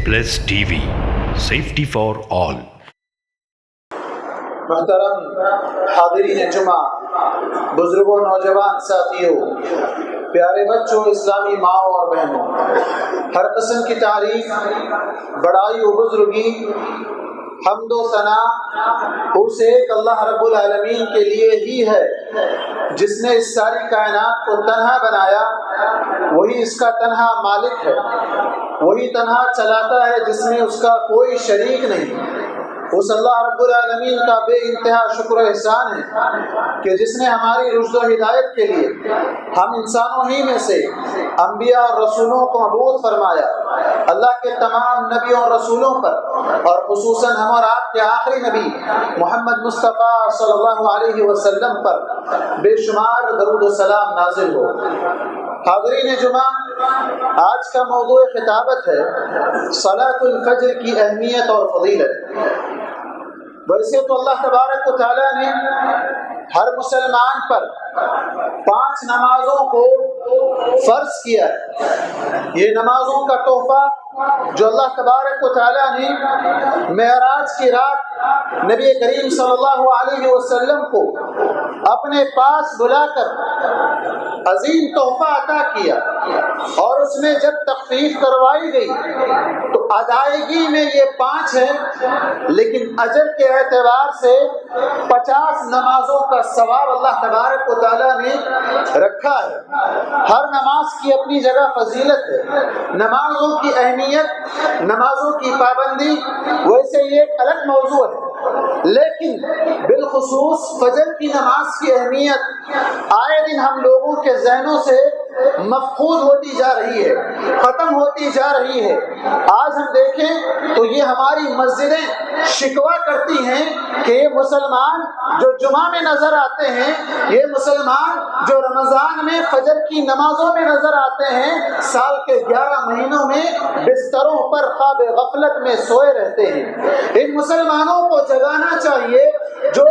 Plus TV, safety for all. محترم حاضرین جمعہ، بزرگوں، نوجوان ساتھیوں، پیارے بچوں، اسلامی ماؤں اور بہنوں، ہر قسم کی تعریف، بڑائی و بزرگی، حمد و ثنا اس ایک اللہ رب العالمین کے لیے ہی ہے جس نے اس ساری کائنات کو تنہا بنایا۔ وہی اس کا تنہا مالک ہے، وہی تنہا چلاتا ہے جس میں اس کا کوئی شریک نہیں۔ اس اللہ رب العالمین کا بے انتہا شکر و احسان ہے کہ جس نے ہماری رشد و ہدایت کے لیے ہم انسانوں ہی میں سے انبیاء اور رسولوں کو مبعوث فرمایا۔ اللہ کے تمام نبیوں اور رسولوں پر، اور خصوصاً ہم اور آپ کے آخری نبی محمد مصطفیٰ صلی اللہ علیہ وسلم پر بے شمار درود و سلام نازل ہو۔ حاضرین جمعہ، آج کا موضوع خطابت ہے صلاۃ الفجر کی اہمیت اور فضیلت۔ ویسے تو اللہ تبارک و تعالیٰ نے ہر مسلمان پر 5 نمازوں کو فرض کیا ہے۔ یہ نمازوں کا تحفہ جو اللہ تبارک و تعالیٰ نے معراج کی رات نبی کریم صلی اللہ علیہ وسلم کو اپنے پاس بلا کر عظیم تحفہ عطا کیا، اور اس میں جب تخفیف کروائی گئی تو ادائیگی میں یہ 5 ہے، لیکن اجر کے اعتبار سے 50 نمازوں کا ثواب اللہ تبارک و تعالیٰ نے رکھا ہے۔ ہر نماز کی اپنی جگہ فضیلت ہے، نمازوں کی اہمیت، نمازوں کی پابندی ویسے یہ ایک الگ موضوع ہے، لیکن بالخصوص فجر کی نماز کی اہمیت آئے دن ہم لوگوں کے ذہنوں سے مفقود ہوتی جا رہی ہے، ختم ہوتی جا رہی ہے۔ آج ہم دیکھیں تو یہ ہماری مسجدیں شکوہ کرتی ہیں کہ یہ مسلمان جو جمعہ میں نظر آتے ہیں، یہ مسلمان جو رمضان میں فجر کی نمازوں میں نظر آتے ہیں، سال کے 11 مہینوں میں بستروں پر خواب غفلت میں سوئے رہتے ہیں۔ ان مسلمانوں کو جگانا چاہیے جو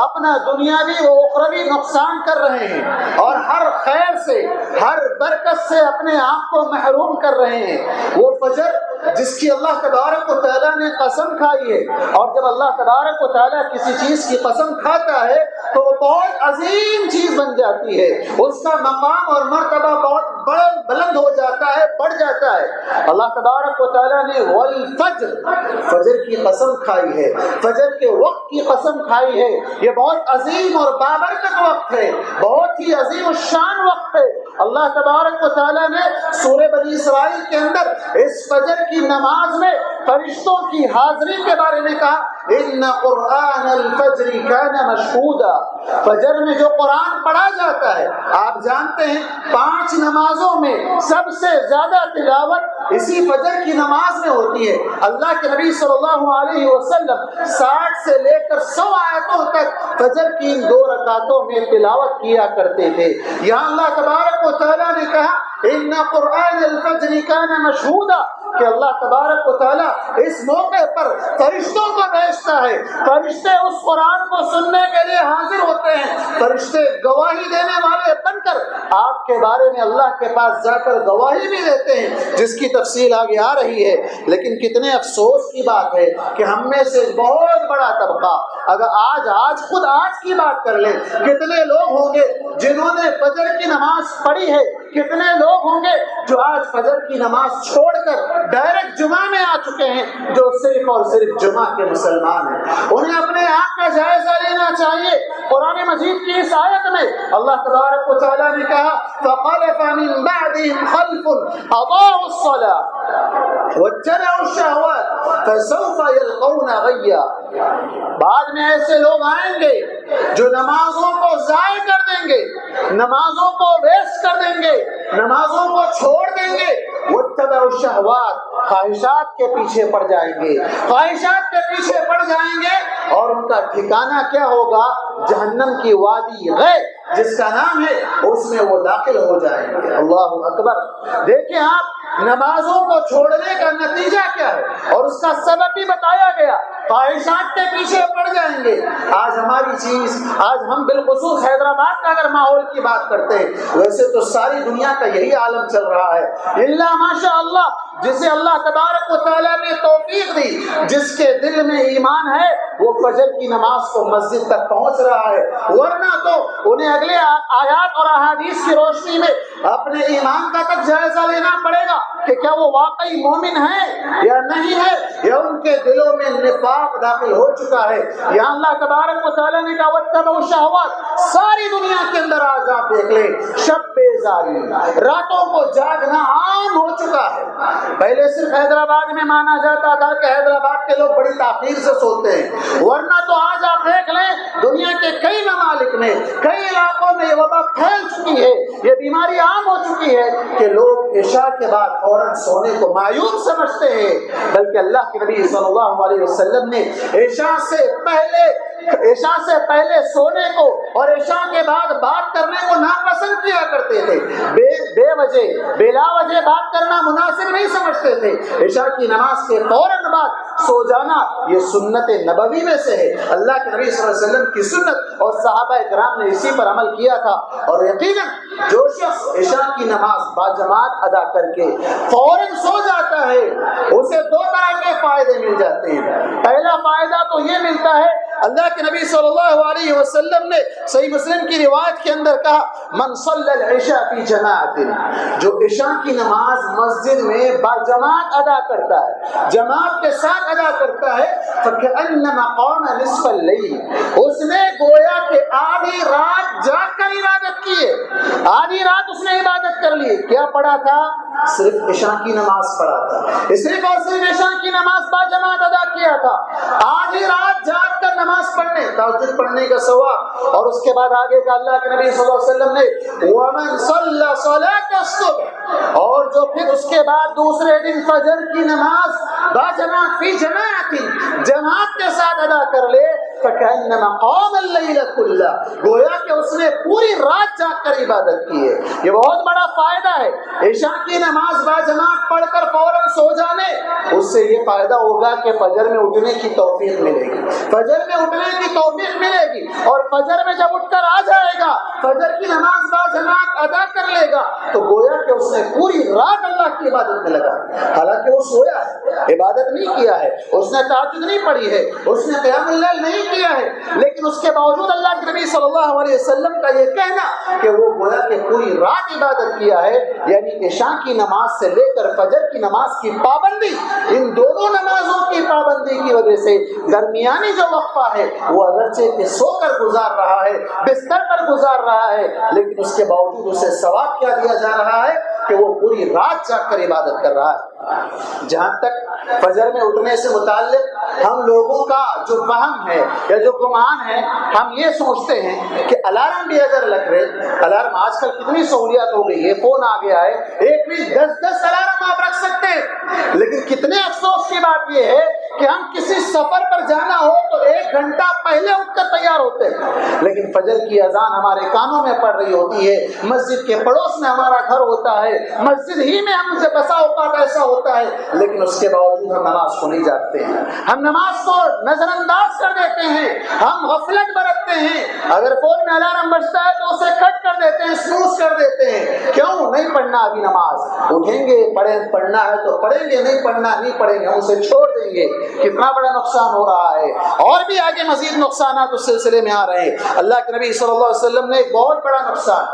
اپنا دنیاوی و اخروی نقصان کر رہے ہیں اور ہر خیر سے، ہر برکت سے اپنے آپ کو محروم کر رہے ہیں۔ وہ فجر جس کی اللہ تبارک و تعالیٰ نے قسم کھائی ہے، اور جب اللہ تبارک و تعالیٰ کسی چیز کی قسم کھاتا ہے تو وہ بہت عظیم چیز بن جاتی ہے، اس کا مقام اور مرتبہ بہت بلند ہو جاتا ہے، بڑھ جاتا ہے۔ اللہ تبارک و تعالیٰ نے والفجر، فجر کی قسم کھائی ہے، فجر کے وقت کی قسم کھائی ہے۔ یہ بہت عظیم اور بابرکت وقت ہے، بہت ہی عظیم الشان وقت ہے۔ اللہ تبارک و تعالیٰ نے سورہ بنی اسرائیل کے اندر اس فجر کی نماز میں فرشتوں کی حاضری کے بارے میں کہا، ان قرآن الفجر کان مشہودا۔ فجر میں جو قرآن پڑھا جاتا ہے، آپ جانتے ہیں 5 نمازوں میں سب سے زیادہ تلاوت اسی فجر کی نماز میں ہوتی ہے۔ اللہ کے نبی صلی اللہ علیہ وسلم 60 سے لے کر 100 آیتوں تک فجر کی ان 2 رکعتوں میں تلاوت کیا کرتے تھے۔ یہاں اللہ تبارک و تعالیٰ نے کہا ان قرآن الفجر کان مشہودا، کہ اللہ تبارک و تعالیٰ اس موقع پر فرشتوں کو بھیجتا ہے۔ فرشتے اس قرآن کو سننے کے لیے حاضر ہوتے ہیں، فرشتے گواہی دینے والے بن کر آپ کے بارے میں اللہ کے پاس جا کر گواہی بھی دیتے ہیں، جس کی تفصیل آگے آ رہی ہے۔ لیکن کتنے افسوس کی بات ہے کہ ہم میں سے بہت بڑا طبقہ، اگر آج کی بات کر لیں، کتنے لوگ ہوں گے جنہوں نے فجر کی نماز پڑھی ہے، کتنے لوگ ہوں گے جو آج فجر کی نماز چھوڑ کر ڈائریکٹ جمعہ میں آ چکے ہیں، جو صرف اور صرف جمعہ کے مسلمان ہیں۔ انہیں اپنے آپ کا جائزہ لینا چاہیے۔ قرآن مجید کی اس آیت میں اللہ تبارک و تعالیٰ نے کہا فَخَلَفَ مِن بَعْدِهِمْ خَلْفٌ أَضَاعُوا الصَّلَاةَ وَاتَّبَعُوا الشَّهَوَاتِ فَسَوْفَ يَلْقَوْنَ غَيًّا۔ بعد میں ایسے لوگ آئیں گے جو نمازوں کو ضائع کر دیں گے، نمازوں کو ویسٹ کر دیں گے، نمازوں کو چھوڑ دیں گے، وَاتَّبَعُوا الشَّهَوَاتِ، خواہشات کے پیچھے پڑ جائیں گے، خواہشات کے پیچھے پڑ جائیں گے، اور ان کا ٹھکانہ کیا ہوگا؟ جہنم کی وادی غے جس کا نام ہے، اس میں وہ داخل ہو جائیں گے۔ اللہ اکبر۔ دیکھیں آپ نمازوں کو چھوڑنے کا نتیجہ کیا ہے، اور اس کا سبب بھی بتایا گیا، خواہشات کے پیچھے پڑ جائیں گے۔ آج ہماری چیز، آج ہم بالخصوص حیدرآباد کا اگر ماحول کی بات کرتے ہیں، ویسے تو ساری دنیا کا یہی عالم چل رہا ہے، اللہ ماشاء اللہ جسے اللہ تبارک و تعالیٰ نے توفیق دی، جس کے دل میں ایمان ہے، وہ فجر کی نماز کو مسجد تک پہنچ رہا ہے، ورنہ تو انہیں اگلے آیات اور احادیث کی روشنی میں اپنے ایمان کا تک جائزہ لینا پڑے گا کہ کیا وہ واقعی مومن ہے یا نہیں ہے، یا ان کے دلوں میں نفاق داخل ہو چکا ہے۔ یا اللہ تبارک و تعالیٰ نے کہا واتبعوا الشہوات، ساری دنیا کے اندر آج آپ دیکھ لیں شب بیزاری، راتوں کو جاگنا عام ہو چکا ہے۔ پہلے صرف حیدرآباد میں مانا جاتا تھا کہ حیدرآباد کے لوگ بڑی تاخیر سے سوتے ہیں، ورنہ تو آج آپ دیکھ لیں دنیا کے کئی ممالک میں، کئی علاقوں میں یہ وبا پھیل چکی ہے، یہ بیماری عام ہو چکی ہے کہ لوگ عشاء کے بعد فوراً سونے کو معیوب سمجھتے ہیں، بلکہ اللہ کے نبی صلی اللہ علیہ وسلم نے عشاء سے پہلے سونے کو اور عشاء کے بعد بات کرنے کو ناپسند کیا کرتے تھے، بے وجہ بلا وجہ بات کرنا مناسب نہیں سمجھتے تھے۔ عشاء کی نماز کے فوراً بعد سو جانا یہ سنت نبوی میں سے ہے، اللہ کے نبی صلی اللہ علیہ وسلم کی سنت، اور صحابہ کرام نے اسی پر عمل کیا تھا۔ اور یقیناً جو شخص عشاء کی نماز باجماعت ادا کر کے فوراً سو جاتا ہے اسے دو طرح کے فائدے مل جاتے ہیں۔ پہلا فائدہ تو یہ ملتا ہے، اللہ کے نبی صلی اللہ علیہ وسلم نے صحیح مسلم کی روایت کے اندر کہا من صلی العشاء فی جماعت، جو عشاء کی نماز مسجد میں باجماعت ادا کرتا ہے، جماعت کے ساتھ ادا کرتا ہے، فکأنما قام نصف اللیل، اس نے گویا کہ آدھی رات جاگ کر عبادت کی ہے، آدھی رات اس نے عبادت کر لی۔ کیا پڑھا تھا؟ صرف عشاء کی نماز پڑھا تھا، صرف اور صرف عشاء کی نماز باجماعت ادا کیا تھا، آدھی رات جاگ کر نماز پڑھنے، تہجد پڑھنے کا ثواب۔ اور اس کے بعد آگے کا اللہ کے نبی صلی اللہ علیہ وسلم نے ومن صلی صلاۃ الصبح، اور جو پھر اس کے بعد دوسرے دن فجر کی نماز باجماعت فی جماعت، جماعت کے ساتھ ادا کر لے، فکأنما قام اللیل کلہ، گویا کہ اس نے پوری رات جاگ کر عبادت کی ہے۔ یہ بہت بڑا فائدہ ہے، عشاء کی نماز باجماعت پڑھ کر فوراً سو جانے، اس سے یہ فائدہ ہوگا کہ فجر میں اٹھنے کی توفیق ملے گی، فجر میں اٹھنے کی توفیق ملے گی، اور فجر میں جب اٹھ کر آ جائے گا، فجر کی نماز باجماعت ادا کر لے گا، تو گویا کہ اس نے پوری رات اللہ کی عبادت میں لگا، حالانکہ وہ سویا ہے، عبادت نہیں کیا ہے، اس نے تہجد نہیں پڑھی ہے، اس نے قیام اللیل نہیں کیا ہے، لیکن اس کے باوجود اللہ کے نبی صلی اللہ علیہ وسلم کا یہ کہنا کہ وہ گویا کہ پوری رات عبادت کیا ہے، یعنی عشاء کی نماز سے لے کر فجر کی نماز کی پابندی، ان دونوں نمازوں کی پابندی کی وجہ سے درمیانی جو وقفہ ہے وہ اگرچہ کہ سو کر گزار رہا ہے، بستر پر گزار رہا ہے، لیکن اس کے باوجود اسے ثواب کیا دیا جا رہا ہے کہ وہ پوری رات جاگ کر عبادت کر رہا ہے۔ جہاں تک فجر میں اٹھنے سے متعلق ہم لوگوں کا جو فہم ہے یا جو گمان ہے، ہم یہ سوچتے ہیں کہ الارم بھی اگر لگ رہے، الارم آج کل کتنی سہولیات ہو گئی ہے، فون آ گیا ہے، ایک بھی 10 الارم آپ رکھ سکتے ہیں، لیکن کتنے افسوس کی بات یہ ہے کہ ہم کسی سفر پر جانا ہو تو 1 گھنٹہ پہلے اٹھ کر تیار ہوتے ہیں، لیکن فجر کی اذان ہمارے کانوں میں پڑ رہی ہوتی ہے، مسجد کے پڑوس میں ہمارا گھر ہوتا ہے، مسجد ہی میں ہم سے بسا اوقات ایسا ہوتا ہے، لیکن اس کے باوجود ہم نماز کو نہیں جاگتے ہیں، ہم نماز کو نظر انداز کر دیتے ہیں، ہم غفلت برتتے ہیں، اگر فون میں الارم بجتا ہے تو اسے کٹ کر دیتے ہیں، سنوز کر دیتے ہیں، کیوں نہیں پڑھنا ابھی نماز، اٹھیں گے پڑھنا ہے تو پڑھیں گے، نہیں پڑھنا نہیں پڑھیں گے، ہم اسے چھوڑ دیں گے، کتنا بڑا نقصان ہو رہا ہے، اور بھی آگے مزید نقصانات اس سلسلے میں آ رہے ہیں۔ اللہ کے نبی صلی اللہ علیہ وسلم نے ایک بہت بڑا نقصان،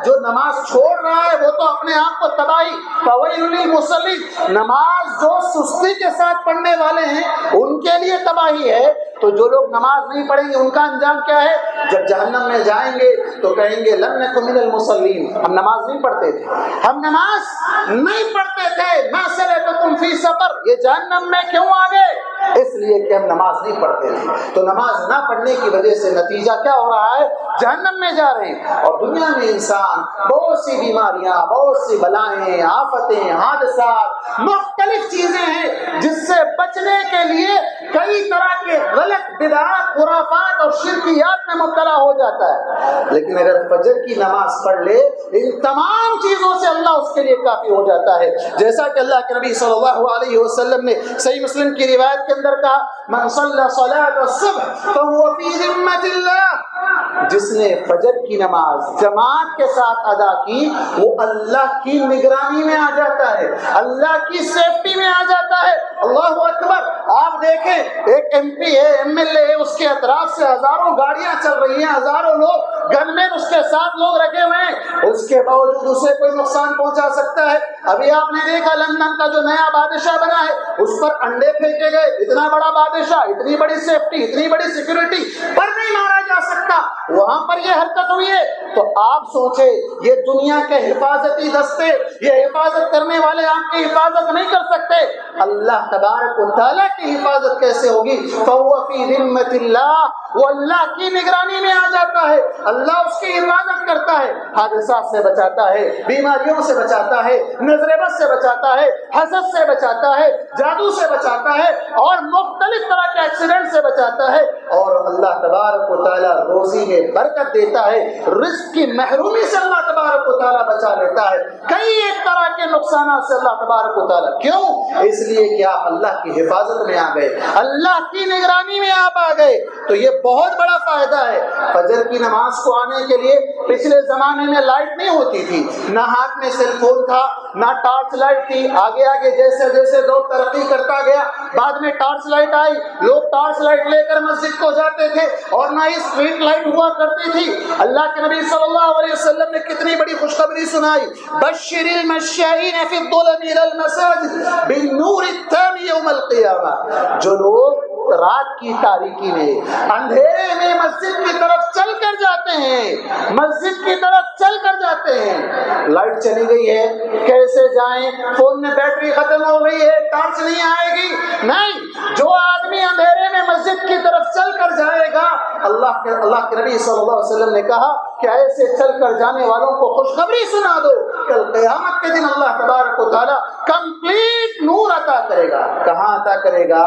جو نماز چھوڑ رہا ہے وہ تو اپنے آپ کو تباہی، فویل للمصلین، نماز جو سستی کے ساتھ پڑھنے والے ہیں ان کے لیے تباہی ہے، تو جو لوگ نماز نہیں پڑھیں گے ان کا انجام کیا ہے؟ جب جہنم میں جائیں گے تو کہیں گے لم نکن من المصلین، ہم نماز نہیں پڑھتے تھے، ہم نماز نہیں پڑھتے تھے، ما سلککم فی سقر، یہ جہنم میں کیوں آ گئے؟ اس لیے کہ ہم نماز نہیں پڑھتے تھے۔ تو نماز نہ پڑھنے کی وجہ سے نتیجہ کیا ہو رہا ہے؟ جہنم میں جا رہے ہیں، اور دنیا میں انسان بہت سی بیماریاں، بہت سی بلائیں، آفتیں، حادثات، مختلف چیزیں ہیں جس سے بچنے کے لیے کئی طرح کے غلط بدعات، خرافات اور شرکیات میں مبتلا ہو جاتا ہے، لیکن اگر فجر کی نماز پڑھ لے ان تمام چیزوں سے اللہ اس کے لیے کافی ہو جاتا ہے، جیسا کہ اللہ کے نبی صلی اللہ علیہ وسلم نے صحیح مسلم کی روایت کے اندر کہا من صلی صلاۃ الصبح فهو فی ذمۃ اللہ، جس نے فجر کی نماز جماعت کے ساتھ ادا کی وہ اللہ کی نگرانی میں آ جاتا ہے، اللہ کی سیفٹی میں آ جاتا ہے۔ اللہ اکبر! آپ دیکھیں ایک ایم پی ہے، ایم ایل اے ہے، اس کے اطراف سے ہزاروں گاڑیاں چل رہی ہیں، ہزاروں لوگ گن مین اس کے ساتھ لوگ رکھے ہوئے ہیں، اس کے باوجود اسے کوئی نقصان پہنچا سکتا ہے۔ ابھی آپ نے دیکھا لندن کا جو نیا بادشاہ بنا ہے اس پر انڈے پھینکے گئے، اتنا بڑا بادشاہ، اتنی بڑی سیفٹی، اتنی بڑی سیکورٹی، پر نہیں مارا جا سکتا، وہاں پر یہ حرکت ہوئی ہے۔ تو آپ سوچے یہ دنیا کے حفاظتی دستے، یہ حفاظت کرنے والے آپ کی حفاظت نہیں کر سکتے، اللہ تبارک و تعالیٰ کی حفاظت کیسے ہوگی؟ فَهُوَ فِي ذِمَّةِ اللَّهِ، وہ اللہ کی نگرانی میں آ جاتا ہے، اللہ اس کی حفاظت کرتا ہے، حادثات سے بچاتا ہے، بیماریوں سے بچاتا ہے، نظر بد سے بچاتا ہے، حسد سے بچاتا ہے، جادو سے بچاتا ہے، اور مختلف طرح کے ایکسیڈنٹ سے بچاتا ہے، اور اللہ تبارک و تعالیٰ روزی میں برکت دیتا ہے، رزق کی محرومی سے اللہ تبارک و تعالیٰ بچا لیتا ہے، کئی ایک طرح کے نقصانات سے اللہ تبارک و تعالیٰ۔ کیوں؟ اس لیے کہ آپ اللہ کی حفاظت میں آ گئے، اللہ کی نگرانی میں آپ آ گئے، تو یہ بہت بڑا فائدہ ہے۔ فجر کی نماز کو آنے کے لیے پچھلے زمانے میں لائٹ نہیں ہوتی تھی، نہ ہاتھ میں سیل فون تھا، نہ ٹارچ لائٹ تھی، آگے آگے جیسے جیسے دور ترقی کرتا گیا بعد میں ٹارچ لائٹ آئی، لوگ ٹارچ لائٹ لے کر مسجد کو جاتے تھے، اور نہ ہی اسٹریٹ لائٹ ہوا کرتی تھی۔ اللہ کے نبی صلی اللہ علیہ وسلم نے کتنی بڑی خوشخبری سنائی، بشر المشائین فی الظلم الی المساجد بالنور التام یوم القیامہ، جو لوگ رات کی تاریکی میں اندھیرے میں مسجد کی طرف چل کر جاتے ہیں، مسجد کی طرف چل کر جاتے ہیں، لائٹ چلی گئی ہے کیسے جائیں، فون میں بیٹری ختم ہو گئی ہے، ٹارچ نہیں آئے گی، نہیں، جو آدمی اندھیرے میں مسجد کی طرف چل کر جائے گا، اللہ کے نبی صلی اللہ علیہ وسلم نے کہا کہ ایسے چل کر جانے والوں کو خوشخبری سنا دو، کل قیامت کے دن اللہ تبارک و تعالیٰ کمپلیٹ نور عطا کرے گا۔ کہاں عطا کرے گا؟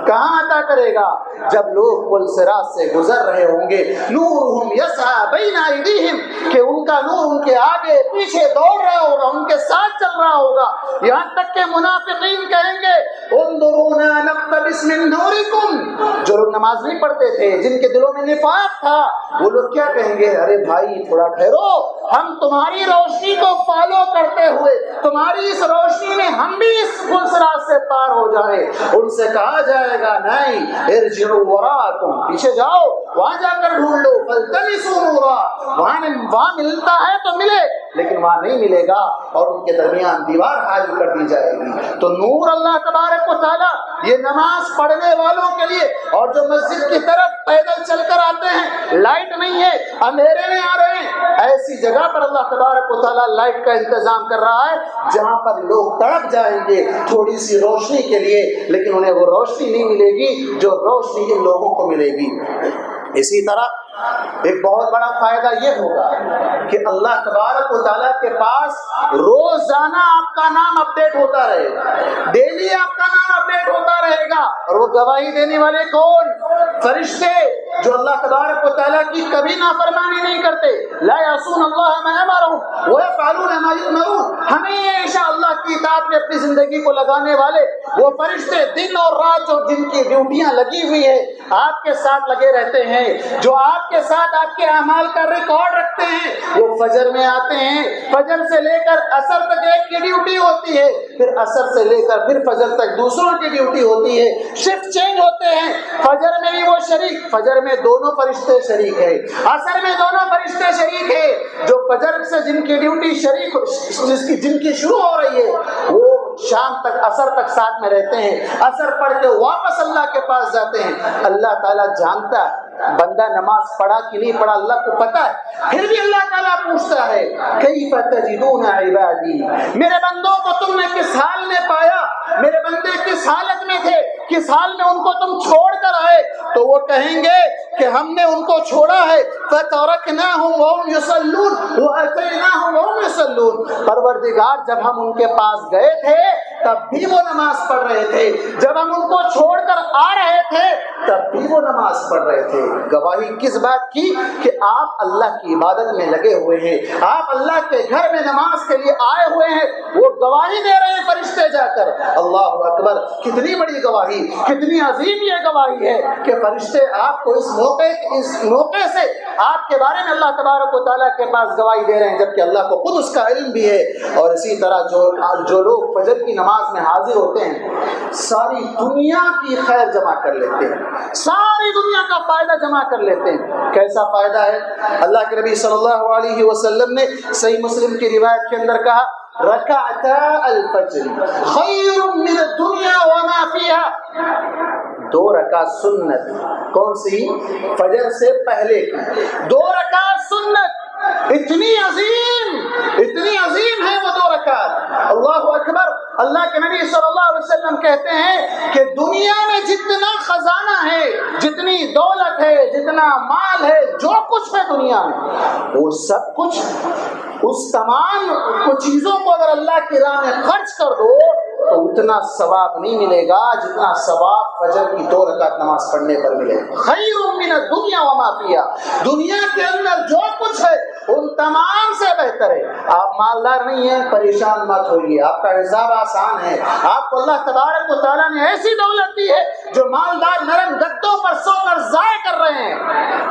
کہاں عطا کرے گا؟ جب لوگ پل صراط سے گزر رہے ہوں گے، نورہم یسعی بین ایدیہم، کہ ان کا نور ان کے آگے پیچھے دوڑ رہا ہوگا، ان کے ساتھ چل رہا ہوگا، یہاں تک کہ منافقین کہیں گے انظرونا نقتبس من نورکم، جو لوگ نماز نہیں پڑھتے تھے، جن کے دلوں میں نفاق تھا، وہ لوگ کیا کہیں گے؟ ارے بھائی تھوڑا ٹھہرو، ہم تمہاری روشنی کو فالو کرتے ہوئے تمہاری اس روشنی میں ہم بھی اس پل صراط سے پار ہو جائیں۔ ان سے کہا جائے گا نہیں، ارجعوا وراءکم، پیچھے جاؤ، وہاں جا کر ڈھونڈ لو، فالتمسوا نورا، وہاں ملتا ہے تو ملے، لیکن وہاں نہیں ملے گا، اور ان کے درمیان دیوار حائل کر دی جائے گی۔ تو نور اللہ تبارک و تعالیٰ یہ نماز پڑھنے والوں کے لیے، اور جو مسجد کی طرف پیدل چل کر آتے ہیں، لائٹ نہیں ہے، اندھیرے میں آ رہے ہیں، ایسی جگہ پر اللہ تبارک و تعالیٰ لائٹ کا انتظام کر رہا ہے جہاں پر لوگ تڑپ جائیں گے تھوڑی سی روشنی کے لیے، لیکن انہیں وہ روشنی نہیں ملے گی جو روشنی ان لوگوں کو ملے گی۔ اسی طرح ایک بہت بڑا فائدہ یہ ہوگا کہ اللہ تبارک و تعالیٰ کے پاس روزانہ آپ کا نام اپڈیٹ ہوتا رہے گا، ڈیلی آپ کا نام اپڈیٹ ہوتا رہے گا، اور وہ گواہی دینے والے کون؟ فرشتے، جو اللہ تبارک و تعالیٰ کی کبھی نافرمانی نہیں کرتے، لا یعصون اللہ ما امرهم ویفعلون ما یؤمرون، ہمیشہ اللہ کی اطاعت میں اپنی زندگی کو لگانے والے وہ فرشتے دن اور رات جو جن کی ڈیوٹیاں لگی ہوئی ہے آپ کے ساتھ لگے رہتے ہیں، جو آپ کے ساتھ آپ کے اعمال کا ریکارڈ رکھتے ہیں، وہ فجر میں آتے ہیں، فجر سے لے کر عصر تک ایک کی ڈیوٹی ہوتی ہے، پھر عصر سے لے کر پھر فجر تک دوسروں کی ڈیوٹی ہوتی ہے، شفٹ چینج ہوتے ہیں، فجر میں بھی وہ شریک، فجر میں دونوں فرشتے شریک ہیں، عصر میں دونوں فرشتے شریک ہیں، جو فجر سے جن کی ڈیوٹی شریک جن کی شروع ہو رہی ہے وہ شام تک عصر تک ساتھ میں رہتے ہیں، عصر پڑھ کے واپس اللہ کے پاس جاتے ہیں۔ اللہ تعالیٰ جانتا ہے بندہ نماز پڑھا کہ نہیں پڑھا، اللہ کو پتا ہے، پھر بھی اللہ تعالیٰ پوچھتا ہے کیف تجدون عبادی، میرے بندوں کو تم نے کس حال میں پایا، میرے بندے کس حالت میں تھے، کس حال میں ان کو تم چھوڑ کر آئے؟ تو وہ کہیں گے کہ ہم نے ان کو چھوڑا ہے، فترکناہم وہم یصلون واتیناہم وہم یصلون، پروردگار جب ہم ان کے پاس گئے تھے تب بھی وہ نماز پڑھ رہے تھے، جب ہم ان کو چھوڑ کر آ رہے تھے تب بھی وہ نماز پڑھ رہے تھے۔ ہے۔ گواہی کس بات کی؟ کہ آپ اللہ کی عبادت میں لگے ہوئے ہیں، آپ اللہ کے گھر میں نماز کے لیے آئے ہوئے ہیں، وہ گواہی دے رہے ہیں فرشتے جا کر۔ اللہ اکبر، کتنی بڑی گواہی، کتنی عظیم یہ گواہی ہے کہ فرشتے آپ کو اس موقع سے آپ کے بارے میں اللہ تبارک و تعالیٰ کے پاس گواہی دے رہے ہیں، جبکہ اللہ کو خود اس کا علم بھی ہے۔ اور اسی طرح جو لوگ فجر کی نماز میں حاضر ہوتے ہیں، ساری دنیا کی خیر جمع کر لیتے ہیں، ساری دنیا کا فائدہ جمع کر لیتے ہیں۔ کیسا فائدہ ہے؟ اللہ کے نبی صلی اللہ علیہ وسلم نے صحیح مسلم کی روایت کے اندر کہا، رکعتا الفجر خیر من الدنیا وما فیہا، 2 رکعت سنت، کون سی؟ فجر سے پہلے کی 2 رکعت سنت، اتنی عظیم ہے وہ 2 رکعت۔ اللہ اکبر، اللہ کے نبی صلی اللہ علیہ وسلم کہتے ہیں کہ دنیا میں جتنا خزانہ ہے، جتنی دولت ہے، جتنا مال ہے، جو کچھ ہے دنیا میں، وہ سب کچھ، اس تمام چیزوں کو اگر اللہ کی راہ میں خرچ کر دو تو اتنا ثواب نہیں ملے گا جتنا ثواب فجر کی 2 رکعت نماز پڑھنے پر ملے گا۔ خیر من الدنیا وما فیہا، دنیا کے اندر جو کچھ ہے ان تمام سے بہتر ہے۔ آپ مالدار نہیں ہیں، پریشان مت ہوئیے، آپ کا حساب آسان ہے۔ آپ کو اللہ تبارک و تعالیٰ نے ایسی دولت دی ہے جو مالدار نرم گدوں پر سو کر ضائع کر رہے ہیں،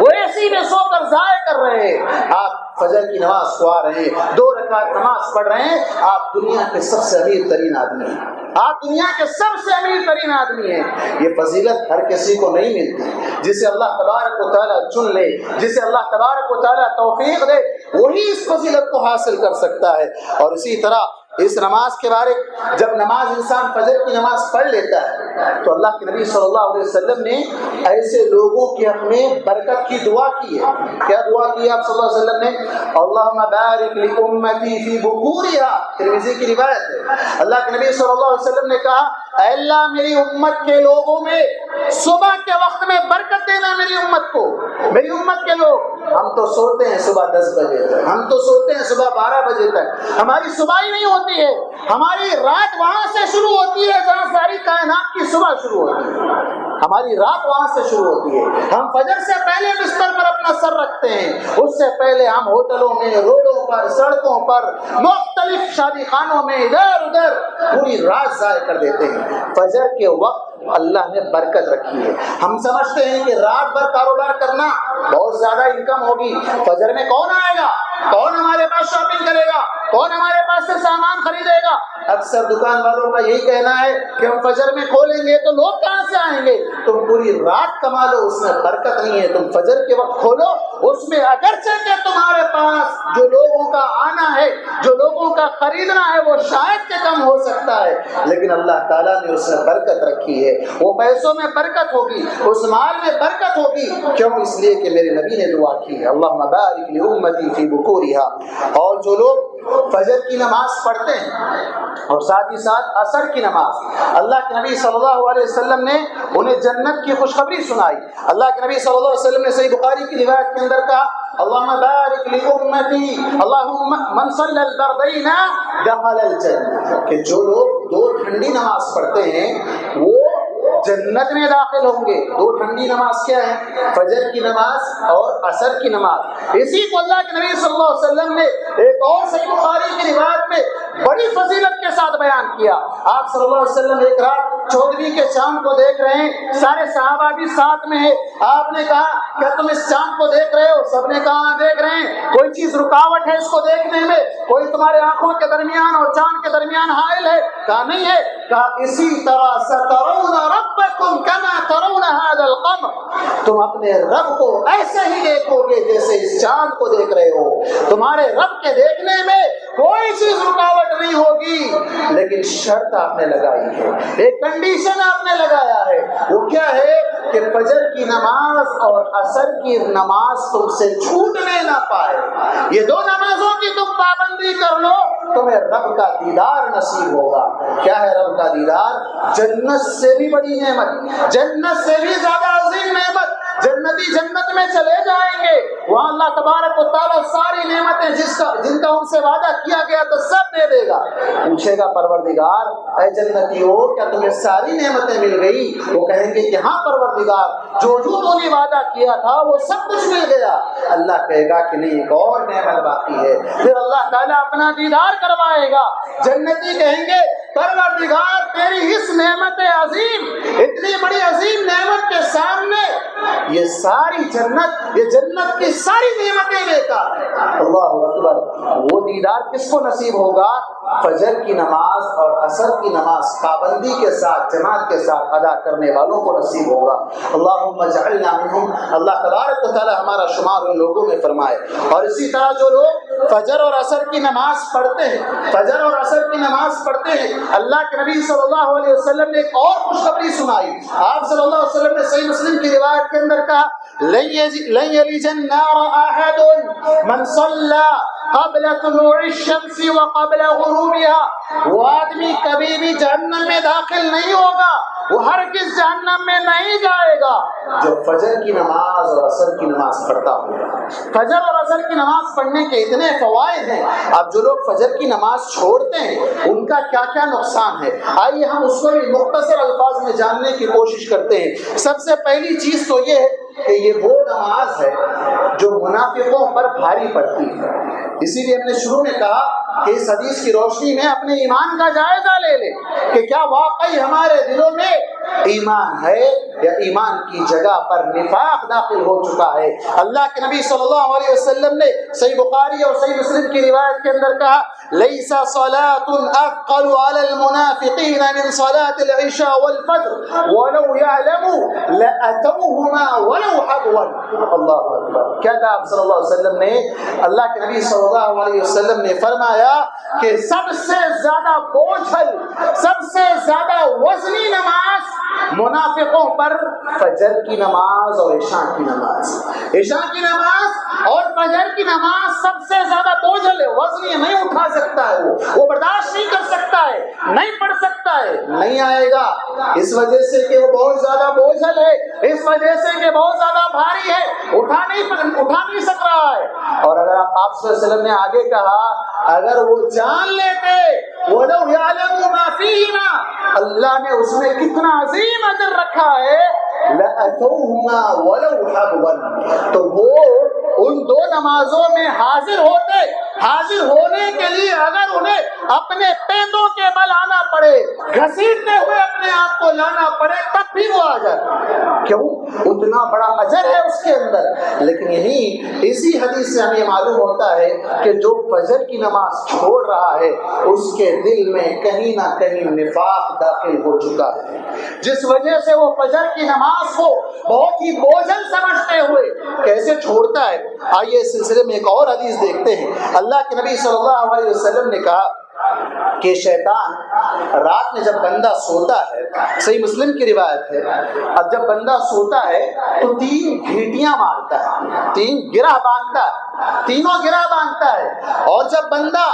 وہ اے سی میں سو کر ضائع کر رہے ہیں۔ آپ فجر کی نماز کو آ رہے ہیں، 2 رکعت نماز پڑھ رہے ہیں، آپ دنیا کے سب سے امیر ترین آدمی ہیں، آپ دنیا کے سب سے امیر ترین آدمی ہیں۔ یہ فضیلت ہر کسی کو نہیں ملتی، جسے اللہ تبارک و تعالیٰ چن لے، جسے اللہ تبارک و تعالیٰ توفیق دے، وہی اس فضیلت کو حاصل کر سکتا ہے۔ اور اسی طرح اس نماز کے بارے، جب نماز انسان فجر کی نماز پڑھ لیتا ہے تو اللہ کے نبی صلی اللہ علیہ وسلم نے ایسے لوگوں کے حق میں برکت کی دعا کی ہے۔ کیا دعا کی ہے آپ صلی اللہ علیہ وسلم نے؟ اللہم بارک لامتی فی بکورہا، ترمذی کی روایت ہے۔ اللہ کے نبی صلی اللہ علیہ وسلم نے کہا، اے اللہ میری امت کے لوگوں میں صبح کے وقت میں برکت دینا، میری امت کو، میری امت کے لوگ، ہم تو سوتے ہیں صبح 10 بجے تک، ہم تو سوتے ہیں صبح 12 بجے تک، ہماری صبح ہی نہیں ہوتی ہے، ہماری رات وہاں سے شروع ہوتی ہے جہاں ساری کائنات کی صبح شروع ہوتی ہے، ہماری رات وہاں سے شروع ہوتی ہے۔ ہم فجر سے پہلے بستر پر اپنا سر رکھتے ہیں، اس سے پہلے ہم ہوٹلوں میں، روڈوں پر، سڑکوں پر، مختلف شادی خانوں میں ادھر ادھر پوری رات ضائع کر دیتے ہیں۔ فجر کے وقت اللہ نے برکت رکھی ہے۔ ہم سمجھتے ہیں کہ رات بھر کاروبار کرنا بہت زیادہ انکم ہوگی، فجر میں کون آئے گا، کون ہمارے پاس شاپنگ کرے گا، کون ہمارے پاس سے سامان خریدے گا؟ اکثر دکان والوں کا یہی کہنا ہے کہ ہم فجر میں کھولیں گے تو لوگ کہاں سے آئیں گے؟ تم پوری رات کما لو، اس میں برکت نہیں ہے، تم فجر کے وقت کھولو، اس میں اگرچہ کہ تمہارے پاس جو لوگوں کا آنا ہے، جو لوگوں کا خریدنا ہے، وہ شاید کہ کم ہو سکتا ہے، لیکن اللہ تعالیٰ نے اس میں برکت رکھی ہے۔ وہ پیسوں میں برکت ہوگی، اس مال میں برکت ہوگی، کیوں؟ اس لیے کہ میرے نبی نے دعا کی ہے، اللہم بارک لامتی فی بکورہا۔ اور جو لوگ فجر کی نماز پڑھتے ہیں اور ساتھ ہی ساتھ عصر کی نماز، اللہ کے نبی صلی اللہ علیہ وسلم نے انہیں جنت کی خوشخبری سنائی۔ اللہ کے نبی صلی اللہ علیہ وسلم نے صحیح بخاری کی روایت کے اندر کہا، اللہم بارک لامتی، اللہم من صلی البردین دخل الجنہ، کہ جو لوگ 2 ٹھنڈی نماز پڑھتے ہیں وہ جنت میں داخل ہوں گے۔ 2 ٹھنڈی نماز کیا ہے؟ فجر کی نماز اور عصر کی نماز۔ اسی کو اللہ کے نبی صلی اللہ علیہ وسلم نے ایک اور صحیح بخاری کی روایت میں بڑی فضیلت کے ساتھ بیان کیا۔ آپ صلی اللہ علیہ وسلم ایک رات 14ویں کے چاند کو دیکھ رہے ہیں، سارے صحابہ بھی ساتھ میں ہیں۔ آپ نے کہا کیا تم اس چاند کو دیکھ رہے ہو؟ سب نے کہا دیکھ رہے ہیں۔ کوئی چیز رکاوٹ ہے اس کو دیکھنے میں؟ کوئی تمہارے آنکھوں کے درمیان اور چاند کے درمیان حائل ہے؟ کہا نہیں ہے۔ کہا اسی طرح سترون ربکم کما ترون هذا القمر، تم اپنے رب کو ایسے ہی دیکھو گے جیسے اس چاند کو دیکھ رہے ہو۔ تمہارے رب کے دیکھنے میں کوئی چیز رکاوٹ نہیں ہوگی، لیکن شرط آپ نے لگائی ہے، ایک کنڈیشن آپ نے لگایا ہے۔ وہ کیا ہے؟ کہ فجر کی نماز اور عصر کی نماز تم سے چھوٹنے نہ پائے۔ یہ 2 نمازوں کی تم پابندی بندی کر لو تمہیں رب کا دیدار نصیب ہوگا۔ کیا ہے رب کا دیدار؟ جنت سے بھی بڑی نعمت، جنت سے بھی زیادہ عظیم نعمت۔ جنتی جنت میں چلے جائیں گے، وہاں اللہ تبارک و تعالیٰ ساری نعمتیں جن کا ان سے وعدہ کیا گیا تو سب دے دے گا۔ پوچھے گا پروردگار اے جنتیوں کیا تمہیں ساری نعمتیں مل گئی؟ وہ کہیں گے کہ ہاں پروردگار، جو تو نے وعدہ کیا تھا وہ سب کچھ مل گیا۔ اللہ کہے گا کہ نہیں، ایک اور نعمت باقی ہے۔ پھر اللہ تعالیٰ اپنا دیدار کروائے گا۔ جنتی کہیں گے پروردگار تیری اس نعمت عظیم، اتنی بڑی عظیم نعمت کے سامنے یہ ساری جنت، یہ جنت کی ساری نعمتیں بیکار ہیں۔ اللہ اکبر۔ وہ دیدار کس کو نصیب ہوگا؟ فجر کی نماز اور عصر کی نماز پابندی کے ساتھ جماعت کے ساتھ ادا کرنے والوں کو نصیب ہوگا۔ اللہم اجعلنا منہم۔ اللہ تبارک و تعالی ہمارا شمار ان لوگوں میں فرمائے۔ اور اسی طرح جو لوگ فجر اور عصر کی نماز پڑھتے ہیں، فجر اور عصر کی نماز پڑھتے ہیں، اللہ کے نبی صلی اللہ علیہ وسلم نے ایک اور خوشخبری سنائی۔ آپ صلی اللہ علیہ وسلم نے صحیح مسلم کی روایت کے اندر کہا لن یلج النار احد من صلی قبل طلوع الشمس وقبل غروبها۔ وہ آدمی کبھی بھی جہنم میں داخل نہیں ہوگا، وہ ہرگز جہنم میں نہیں جائے گا جو فجر کی نماز اور عصر کی نماز پڑھتا ہوگا۔ فجر اور عصر کی نماز پڑھنے کے اتنے فوائد ہیں۔ اب جو لوگ فجر کی نماز چھوڑتے ہیں ان کا کیا کیا نقصان ہے، آئیے ہم اس کو بھی مختصر الفاظ میں جاننے کی کوشش کرتے ہیں۔ سب سے پہلی چیز تو یہ ہے کہ یہ وہ نماز ہے جو منافقوں پر بھاری پڑتی ہے۔ اسی لیے ہم نے شروع میں کہا کہ اس حدیث کی روشنی میں اپنے ایمان کا جائزہ لے لیں کہ کیا واقعی ہمارے دلوں میں ایمان ہے یا ایمان کی جگہ پر نفاق داخل ہو چکا ہے۔ اللہ کے نبی صلی اللہ علیہ وسلم نے صحیح بخاری اور صحیح مسلم کی روایت کے اندر کہا لیس صلاة اثقل على المنافقین من صلاة العشاء والفجر ولو يعلموا لأتوهما ولو حبوا۔ اللہ اکبر۔ کیا کہا آپ صلی اللہ علیہ وسلم نے؟ اللہ کے نبی صلی اللہ علیہ وسلم نے فرمایا کہ سب سے زیادہ بوجھل، سب سے زیادہ وزنی نماز منافقوں پر فجر کی نماز اور عشاء کی نماز، عشاء کی نماز اور فجر کی نماز سب سے زیادہ بوجھل ہے، وزنی نہیں اٹھا سکتا ہے، وہ برداشت نہیں کر سکتا ہے، نہیں پڑھ سکتا ہے، نہیں آئے گا، اس وجہ سے کہ وہ بہت زیادہ بوجھل ہے، اس وجہ سے کہ بہت زیادہ بھاری ہے، اٹھا نہیں سک رہا ہے۔ اور اگر آپ صلی اللہ علیہ وسلم نے آگے کہا اگر وہ جان لیتے وَلَوْ يَعْلَمُوا مَا فِيهِمَا، اللہ نے اس میں کتنا عظیم اجر رکھا ہے، لَأَتَوْهُمَا وَلَوْ حَبْوًا، تو وہ ان دو نمازوں میں حاضر ہوتے، حاضر ہونے کے لیے اگر انہیں اپنے پیدوں کے بل آنا پڑے، گھسیٹتے ہوئے اپنے آپ کو لانا پڑے، تب بھی وہ آ جاتا۔ کیوں؟ اتنا بڑا اجر ہے اس کے اندر۔ لیکن یہی اسی حدیث سے ہمیں معلوم ہوتا ہے کہ جو فجر کی نماز چھوڑ رہا ہے اس کے دل میں کہیں نہ کہیں نفاق داخل ہو چکا ہے، جس وجہ سے وہ فجر کی نماز کو بہت ہی بوجھل سمجھتے ہوئے کیسے چھوڑتا ہے۔ آئیے اس سلسلے میں ایک اور حدیث دیکھتے ہیں۔ اللہ کے نبی صلی اللہ علیہ وسلم نے کہا کہ شیطان رات میں جب بندہ سوتا ہے، صحیح مسلم کی روایت ہے، اب جب بندہ سوتا ہے تو 3 گھیٹیاں مارتا ہے، 3 گرہ باندھتا ہے، تینوں گرہ باندھتا ہے، اور جب بندہ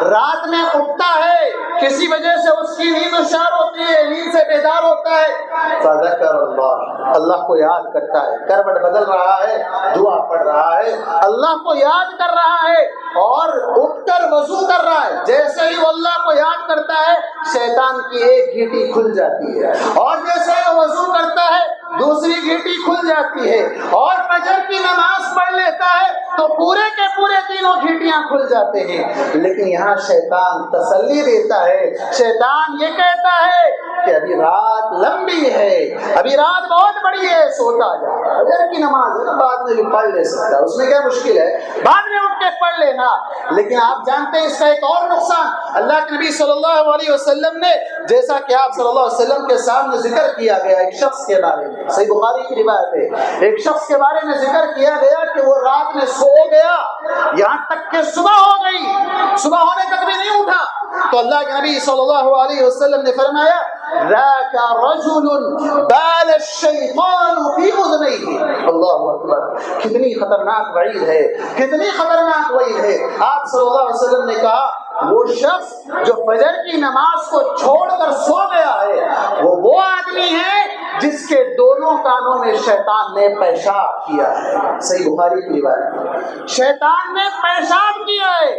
رات میں اٹھتا ہے کسی وجہ سے اس کی نیند اشار ہوتی ہے، نیند سے بیدار ہوتا ہے، فذکر اللہ، اللہ کو یاد کرتا ہے، کروٹ بدل رہا ہے، دعا پڑھ رہا ہے، اللہ کو یاد کر رہا ہے اور اٹھ کر وضو کر رہا ہے، جیسے ہی وہ اللہ کو یاد کرتا ہے شیطان کی ایک گھیٹی کھل جاتی ہے، اور جیسے ہی وضو کرتا ہے دوسری گھیٹی کھل جاتی ہے، اور فجر کی نماز پڑھ لیتا ہے تو پورے کے پورے تینوں گھیٹیاں کھل جاتے ہیں۔ لیکن یہاں شیطان تسلی دیتا ہے، شیطان یہ کہتا ہے کہ ابھی رات لمبی ہے، ابھی رات بہت بڑی ہے، سوتا جا، فجر کی نماز ہے نا، بعد میں بھی پڑھ لے سکتا ہے، اس میں کیا مشکل ہے، بعد میں اٹھ کے پڑھ لینا۔ لیکن آپ جانتے ہیں اس کا ایک اور نقصان، اللہ کے نبی صلی اللہ علیہ وسلم نے، جیسا کہ آپ صلی اللہ علیہ وسلم کے سامنے ذکر کیا گیا ایک شخص کے بارے میں، صحیح بخاری کی روایت ہے، ایک شخص کے بارے میں ذکر کیا گیا کہ وہ رات میں سو گیا یہاں تک کہ صبح ہو گئی، صبح ہونے تک بھی نہیں اٹھا، تو اللہ کے نبی صلی اللہ علیہ وسلم نے فرمایا ذاک رجل بال الشیطان فی اذنیہ۔ اللہ اکبر، کتنی خطرناک وعید ہے، کتنی خطرناک وعید ہے۔ آپ صلی اللہ علیہ وسلم نے کہا وہ شخص جو فجر کی نماز کو چھوڑ کر سو گیا ہے وہ آدمی ہے جس کے دونوں کانوں میں شیطان نے پیشاب کیا ہے۔ صحیح بخاری کی روایت، شیطان نے پیشاب کیا ہے۔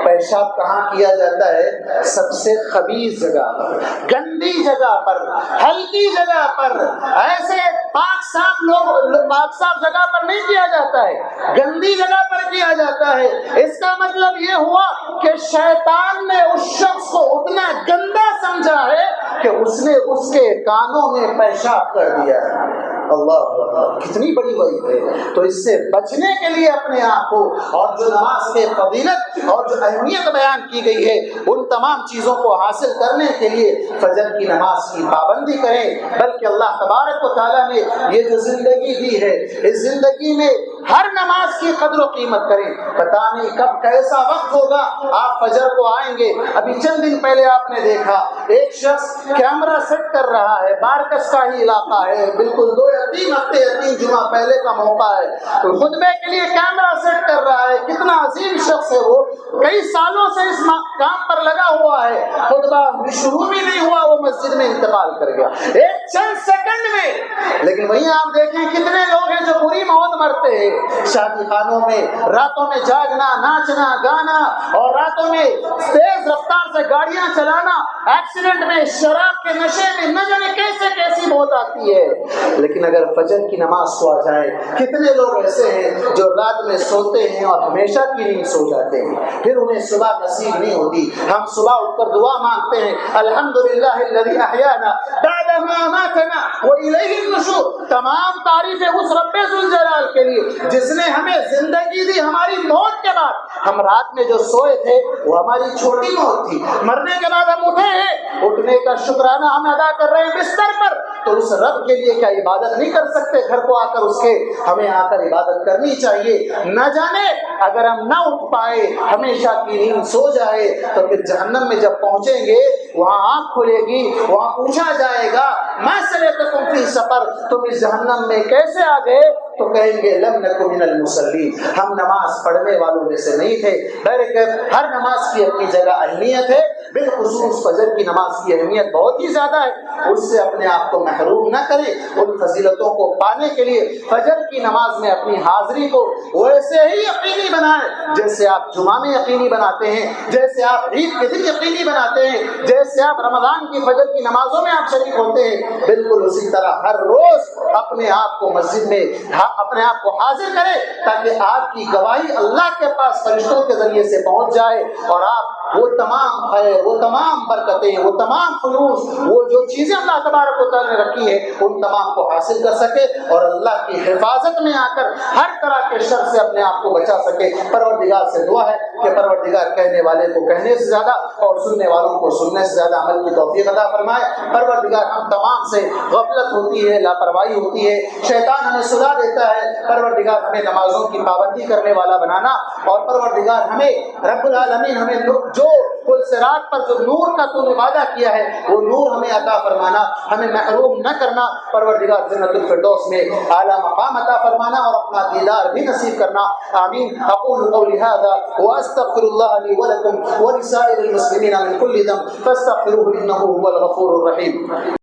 پیشاب کہاں کیا جاتا ہے؟ سب سے خبیث جگہ پر، گندی جگہ پر، ہلکی جگہ پر، ایسے پاک صاف جگہ پر نہیں کیا جاتا ہے، گندی جگہ پر کیا جاتا ہے۔ اس کا مطلب یہ ہوا کہ شیطان نے اس شخص کو اتنا گندا سمجھا ہے کہ اس نے اس کے کانوں میں پیشاب کر دیا ہے۔ اللہ، کتنی بڑی وعید ہے۔ تو اس سے بچنے کے لیے اپنے آپ کو، اور جو نماز کے فضیلت اور جو اہمیت بیان کی گئی ہے ان تمام چیزوں کو حاصل کرنے کے لیے فجر کی نماز کی پابندی کریں۔ بلکہ اللہ تبارک و تعالیٰ نے یہ جو زندگی دی ہے اس زندگی میں ہر نماز کی قدر و قیمت کریں۔ پتہ نہیں کب کیسا وقت ہوگا آپ فجر کو آئیں گے۔ ابھی چند دن پہلے آپ نے دیکھا ایک شخص کیمرہ سیٹ کر رہا ہے، بارکس کا ہی علاقہ ہے، بالکل 2 یا 3 ہفتے یا 3 جمعہ پہلے کا موقع ہے، تو خطبے کے لیے کیمرہ سیٹ کر رہا ہے۔ کتنا عظیم شخص ہے وہ، کئی سالوں سے اس کام پر لگا ہوا ہے، خطبہ شروع بھی نہیں ہوا وہ مسجد میں انتقال کر گیا ایک چند سیکنڈ میں۔ لیکن وہیں آپ دیکھیں کتنے لوگ ہیں جو بری موت مرتے ہیں شادی خانوں میں، راتوں میں جاگنا، ناچنا، گانا، اور راتوں میں تیز رفتار سے گاڑیاں چلانا، ایکسیڈنٹ میں، شراب کے نشے میں، نہ جانے کیسی موت آتی ہے۔ لیکن اگر فجر کی نماز کو آ جائے، کتنے لوگ ایسے ہیں جو رات میں سوتے ہیں اور ہمیشہ کی نیند سو جاتے ہیں، پھر انہیں صبح نصیب نہیں ہوتی۔ ہم صبح اٹھ کر دعا مانگتے ہیں الحمدللہ الذی احیانا بعد ما اماتنا والیہ النشور، تمام تعریفیں اس رب ذوالجلال کے لیے جس نے ہمیں زندگی دی ہماری موت کے بعد۔ ہم رات میں جو سوئے تھے وہ ہماری چھوٹی موت تھی، مرنے کے بعد ہم اٹھے ہیں، اٹھنے کا شکرانہ ہم ادا کر رہے ہیں بستر پر، تو اس رب کے لیے کیا عبادت نہیں کر سکتے؟ گھر کو آ کر اس کے ہمیں آ کر عبادت کرنی چاہیے۔ نہ جانے اگر ہم نہ اٹھ پائے، ہمیشہ کی نیند سو جائے، تو پھر جہنم میں جب پہنچیں گے وہاں آنکھ کھلے گی، وہاں پوچھا جائے گا ما سلککم فی سقر، تم اس جہنم میں کیسے آ گئے؟ تو کہیں گے لم نک من المصلین، ہم نماز پڑھنے والوں میں سے نہیں تھے۔ بہرکیف ہر نماز کی اپنی جگہ اہمیت ہے، بالخصوص فجر کی نماز کی اہمیت بہت ہی زیادہ ہے، اس سے اپنے آپ کو محروم نہ کریں۔ ان فضیلتوں کو پانے کے لیے فجر کی نماز میں اپنی حاضری کو ویسے ہی یقینی بنائیں جیسے آپ جمعہ میں یقینی بناتے ہیں، جیسے آپ عید کے دن یقینی بناتے ہیں، جیسے آپ رمضان کی فجر کی نمازوں میں آپ شریک ہوتے ہیں، بالکل اسی طرح ہر روز اپنے آپ کو مسجد میں اپنے آپ کو حاضر کریں تاکہ آپ کی گواہی اللہ کے پاس فرشتوں کے ذریعے سے پہنچ جائے اور آپ وہ تمام خیر، وہ تمام برکتیں، وہ تمام فلوس، وہ جو چیزیں اللہ تبارک و تعالیٰ نے رکھی ہے ان تمام کو حاصل کر سکے اور اللہ کی حفاظت میں آ کر ہر طرح کے شر سے اپنے آپ کو بچا سکے۔ پروردگار سے دعا ہے کہ پروردگار کہنے والے کو کہنے سے زیادہ اور سننے والوں کو سننے سے زیادہ عمل کی توفیق عطا فرمائے۔ پروردگار ہم تمام سے غفلت ہوتی ہے، لاپرواہی ہوتی ہے، شیطان ہمیں سلا دیتا ہے، پروردگار ہمیں نمازوں کی پابندی کرنے والا بنانا، اور پروردگار ہمیں رب العالمین ہمیں جو پل صراط پر جو نور کا تو نے وعدہ کیا ہے وہ نور ہمیں عطا فرمانا، ہمیں محروم نہ کرنا۔ پروردگار جنت الفردوس میں اعلیٰ مقام عطا فرمانا اور اپنا دیدار بھی نصیب کرنا، آمین۔ اقول قولی هذا واستغفر الله لي ولكم ولسائر المسلمين من كل ذنب فاستغفروه انه هو الغفور الرحيم۔